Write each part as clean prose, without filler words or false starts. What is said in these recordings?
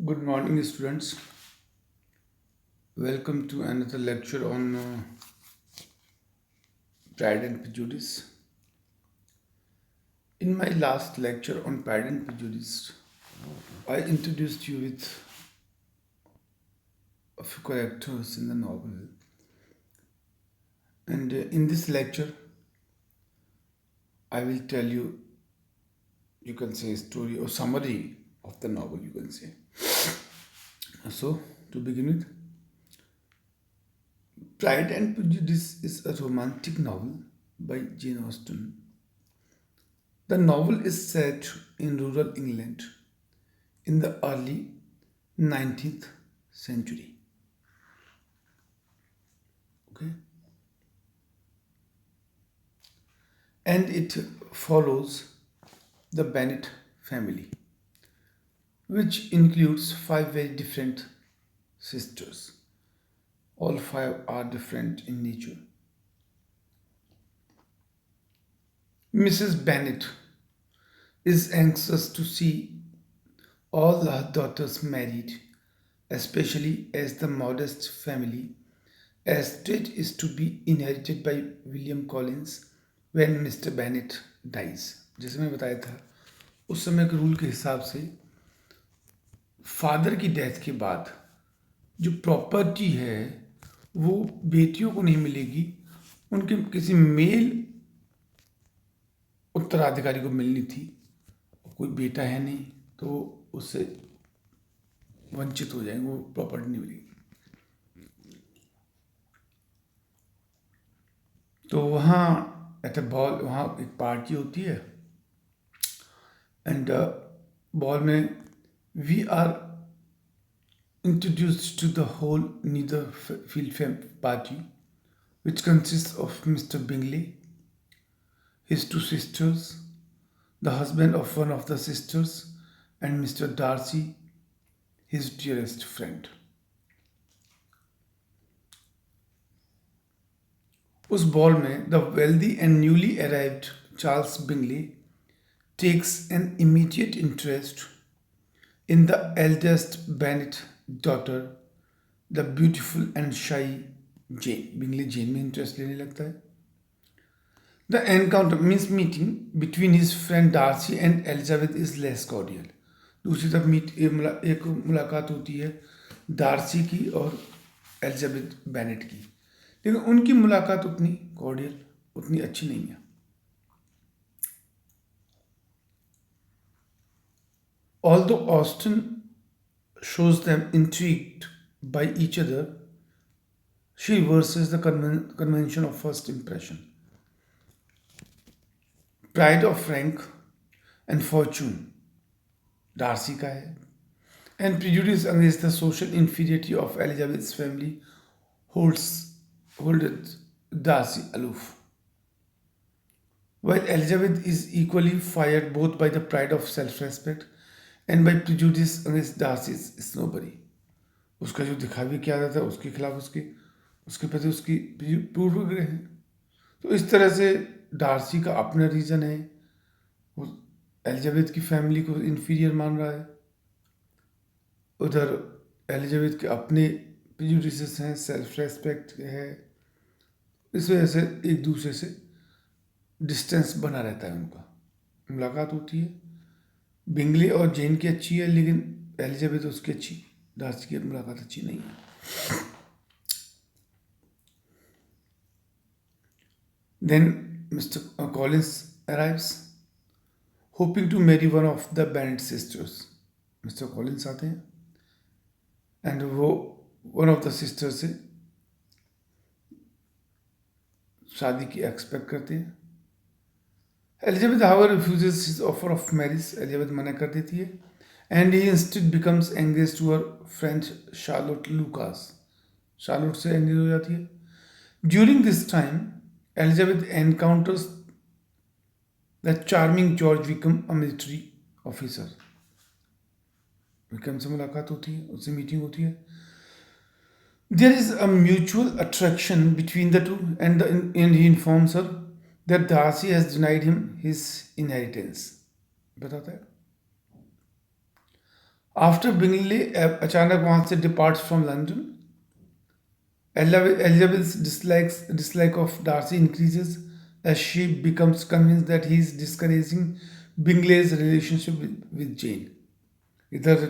Good morning, students. Welcome to another lecture on Pride and Prejudice. In my last lecture on Pride and Prejudice, I introduced you with a few characters in the novel. And in this lecture, I will tell you, you can say, a story or summary of the novel, you can say. So, to begin with, Pride and Prejudice is a romantic novel by Jane Austen. The novel is set in rural England in the early 19th century. Okay? And it follows the Bennet family, which includes five very different sisters. All five are different in nature. Mrs. Bennet is anxious to see all her daughters married, especially as the modest family estate is to be inherited by William Collins when Mr. Bennet dies. जैसे मैं बताया था उस समय के rule के हिसाब से फादर की डेथ के बाद जो प्रॉपर्टी है वो बेटियों को नहीं मिलेगी, उनके किसी मेल उत्तराधिकारी को मिलनी थी. कोई बेटा है नहीं तो उससे वंचित हो जाएंगे, वो प्रॉपर्टी नहीं मिलेगी. तो वहाँ एट अ बॉल वहाँ एक पार्टी होती है एंड बॉल में we are introduced to the whole Netherfield party, which consists of Mr. Bingley, his two sisters, the husband of one of the sisters, and Mr. Darcy, his dearest friend. उस ball में the wealthy and newly arrived Charles Bingley takes an immediate interest in the eldest Bennet daughter, the beautiful and shy Jane. Bingley Jane में interest लेने लगता है. The encounter means meeting between his friend Darcy and Elizabeth is less cordial. दूसरी तरफ एक मुलाकात होती है डार्सी की और एलिजाबेथ बेनेट की, लेकिन उनकी मुलाकात उतनी कॉर्डियल, उतनी अच्छी नहीं है. Although Austen shows them intrigued by each other, she reverses the convention of first impression. Pride of rank and fortune Darcy का है, and prejudice against the social inferiority of Elizabeth's family holds Darcy aloof. While Elizabeth is equally fired both by the pride of self-respect and by prejudice against Darcy's snobbery. उसका जो दिखावे किया जाता है उसके खिलाफ उसके प्रति उसकी पूर्वग्रह है. तो इस तरह से डार्सी का अपना रीज़न है, वो एलिजाबेथ की फैमिली को इन्फीरियर मान रहा है, उधर एलिजाबेथ के अपने प्रेजुडिसेस हैं, सेल्फ रेस्पेक्ट है. इस वजह से एक दूसरे से डिस्टेंस बना रहता है. उनका मुलाकात होती है, बिंगली और जेन की अच्छी है, लेकिन एलिजाबेथ उसकी अच्छी, डार्सी की मुलाकात अच्छी नहीं है. Then Mr. Collins arrives, hoping to marry one of the Bennet sisters. Mr. Collins आते हैं एंड वो वन ऑफ द सिस्टर से शादी की एक्सपेक्ट करते हैं. Elizabeth however refuses his offer of marriage. Elizabeth मना कर देती है and he instead becomes engaged to her friend Charlotte Lucas. Charlotte से एंगेज हो जाती है. During this time, Elizabeth encounters the charming George Wickham, a military officer. Vikram से मुलाकात होती है, उससे मीटिंग होती है. There is a mutual attraction between the two, and he informs her that Darcy has denied him his inheritance. बताता है. After Bingley अचानक वहां से departs from London, Elizabeth's dislike of Darcy increases as she becomes convinced that he is discouraging Bingley's relationship with Jane. इधर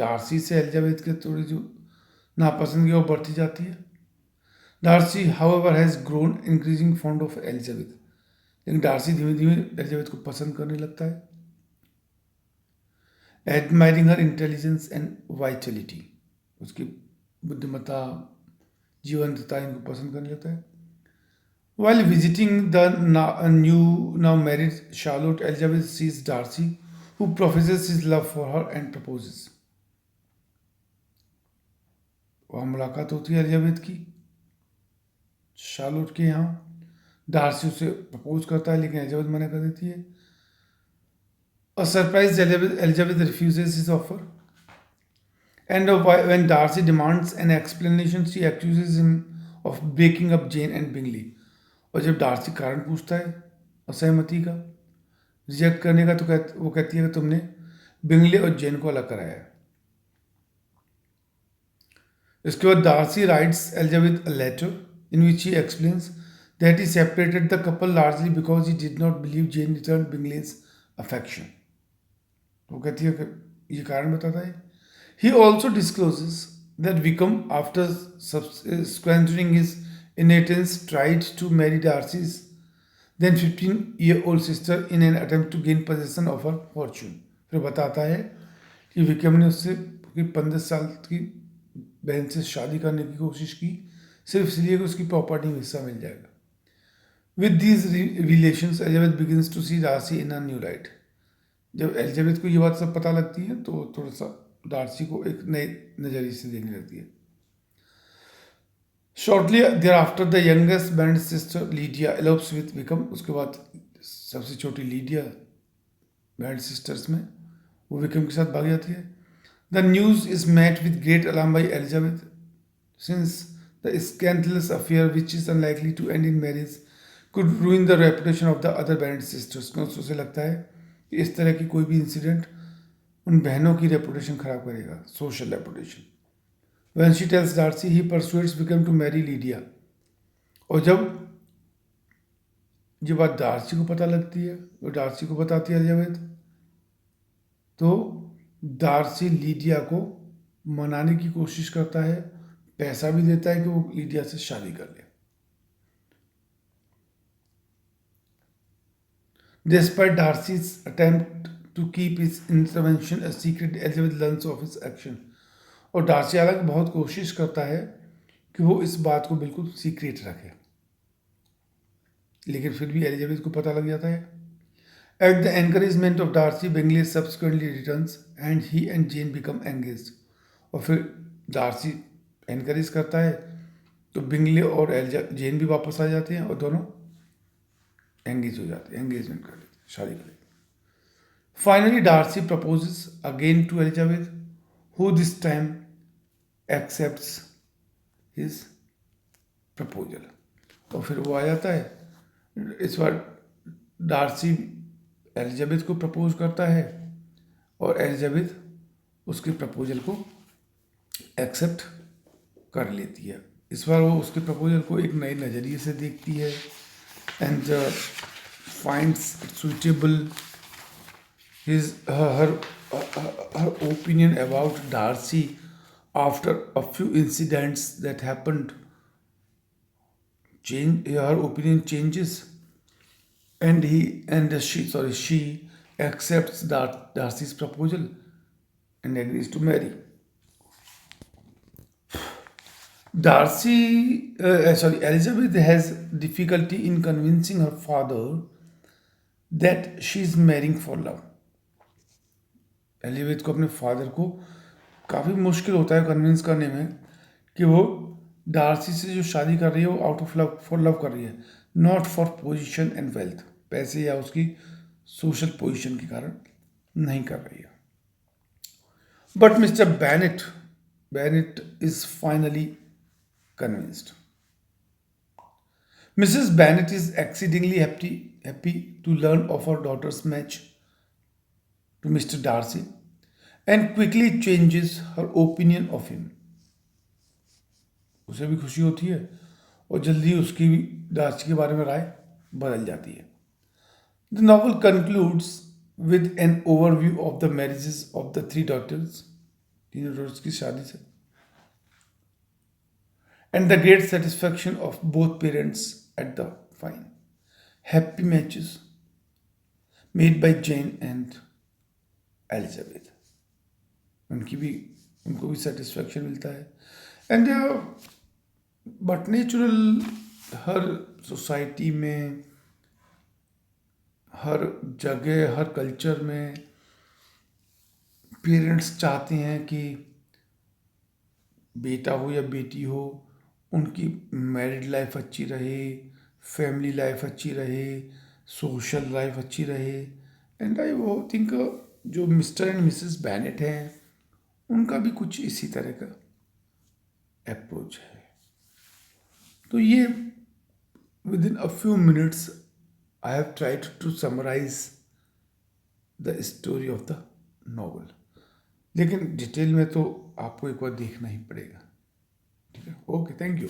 Darcy से Elizabeth के थोड़ी जो नापसंदगी वो बढ़ती जाती है. Darcy however has grown increasing fond of Elizabeth. लेकिन डार्सी धीमे धीमे एलिजाबेथ को पसंद करने लगता है. Admiring her intelligence and vitality. उसकी बुद्धिमत्ता, जीवंतता इनको पसंद करने लगता है. While visiting the now married Charlotte, Elizabeth sees Darcy, who professes his love for her and proposes. वहाँ मुलाकात होती है एलिजाबेथ की शार्लोट के यहाँ. डार्सी उसे प्रपोज करता है लेकिन एलिजाबेथ मना कर देती है. A surprised Elizabeth refuses his offer, and when Darcy demands an explanation, she accuses him of breaking up Jane and Bingley. और जब डार्सी कारण पूछता है असहमति का, रिजेक्ट करने का, तो वो कहती है कि तुमने बिंगले और जेन को अलग कराया है. इसके बाद Darcy writes Elizabeth a letter in which he explains that he separated the couple largely because he did not believe Jane return Bingley's affection. वो कहती है कि ये कारण बताता है. He also discloses that Wickham after squandering his inheritance tried to marry Darcy's then 15-year-old sister in an attempt to gain possession of her fortune. फिर बताता है कि विक्रम ने उससे 15 साल की बहन से शादी करने की कोशिश की सिर्फ इसलिए कि उसकी प्रॉपर्टी में हिस्सा मिल जाएगा. With these relations Elizabeth begins to see Darcy in a new light. जब एलिजाबेथ को ये बात सब पता लगती है तो थोड़ा सा डार्सी को एक नए नज़रिए से देखने लगती है. Shortly thereafter, the youngest Bennet's sister Lydia elopes with Wickham. उसके बाद सबसे छोटी लीडिया Bennet sisters में वो विक्रम के साथ भाग जाती है. The news is met with great alarm by Elizabeth, since the scandalous affair, which is unlikely to end in marriage, could ruin the reputation of the other Bennet sisters. क्योंकि उसे लगता है कि इस तरह की कोई भी इंसिडेंट उन बहनों की रेपुटेशन खराब करेगा, social reputation. When she tells Darcy, he persuades Wickham to marry Lydia. और जब ये बात डार्सी को पता लगती है और डार्सी को बताती है एलिजाबेथ, तो डार्सी लीडिया को मनाने की कोशिश करता है, पैसा भी देता है कि वो लीडिया से शादी कर ले. Despite Darcy's attempt to keep his intervention a secret, Elizabeth learns of his action. और डार्सी हालांकि बहुत कोशिश करता है कि वो इस बात को बिल्कुल सीक्रेट रखे, लेकिन फिर भी एलिजाबेथ को पता लग जाता है. At the encouragement of Darcy, Bingley subsequently returns and he and Jane become engaged. और फिर डार्सी एनकरेज करता है तो बिंगले और जेन भी वापस आ जाते हैं और दोनों एंगेज हो जाते हैं, एंगेजमेंट कर लेते हैं, शादी कर लेते हैं. Finally Darcy proposes again to Elizabeth, who this time accepts his proposal. तो फिर वो आ जाता है. इस बार डार्सी एलिजाबेथ को प्रपोज करता है और एलिजाबेथ उसके प्रपोजल को एक्सेप्ट कर लेती है. इस बार वो उसके प्रपोजल को एक नए नज़रिए से देखती है and finds suitable his her opinion about Darcy after a few incidents that happened. Her opinion changes, and she accepts Darcy's proposal and agrees to marry. Elizabeth has difficulty in convincing her father that she is marrying for love. Elizabeth को अपने father को काफ़ी मुश्किल होता है convince करने में कि वो डार्सी से जो शादी कर रही है वो out of love, for love कर रही है, not for position and wealth, पैसे या उसकी सोशल पोजीशन के कारण नहीं कर रही है. But Mr Bennet is finally convinced. Mrs Bennet is exceedingly happy to learn of her daughter's match to Mr. Darcy, and quickly changes her opinion of him. उसे भी खुशी होती है और जल्दी उसकी भी डार्सी के बारे में राय बदल जाती है. The novel concludes with an overview of the marriages of the three daughters, तीनों daughters की शादी से, and the great satisfaction of both parents at the fine happy matches made by Jane and Elizabeth. उनको भी satisfaction मिलता है. And but natural, her society में, हर जगह, हर कल्चर में पेरेंट्स चाहते हैं कि बेटा हो या बेटी हो, उनकी मैरिड लाइफ अच्छी रहे, फैमिली लाइफ अच्छी रहे, सोशल लाइफ अच्छी रहे. एंड आई वो थिंक जो मिस्टर एंड मिसेस बैनेट हैं, उनका भी कुछ इसी तरह का अप्रोच है. तो ये within a few minutes I have tried to summarise the story of the novel. लेकिन डिटेल में तो आपको एक बार देखना ही पड़ेगा. ठीक है, ओके, थैंक यू.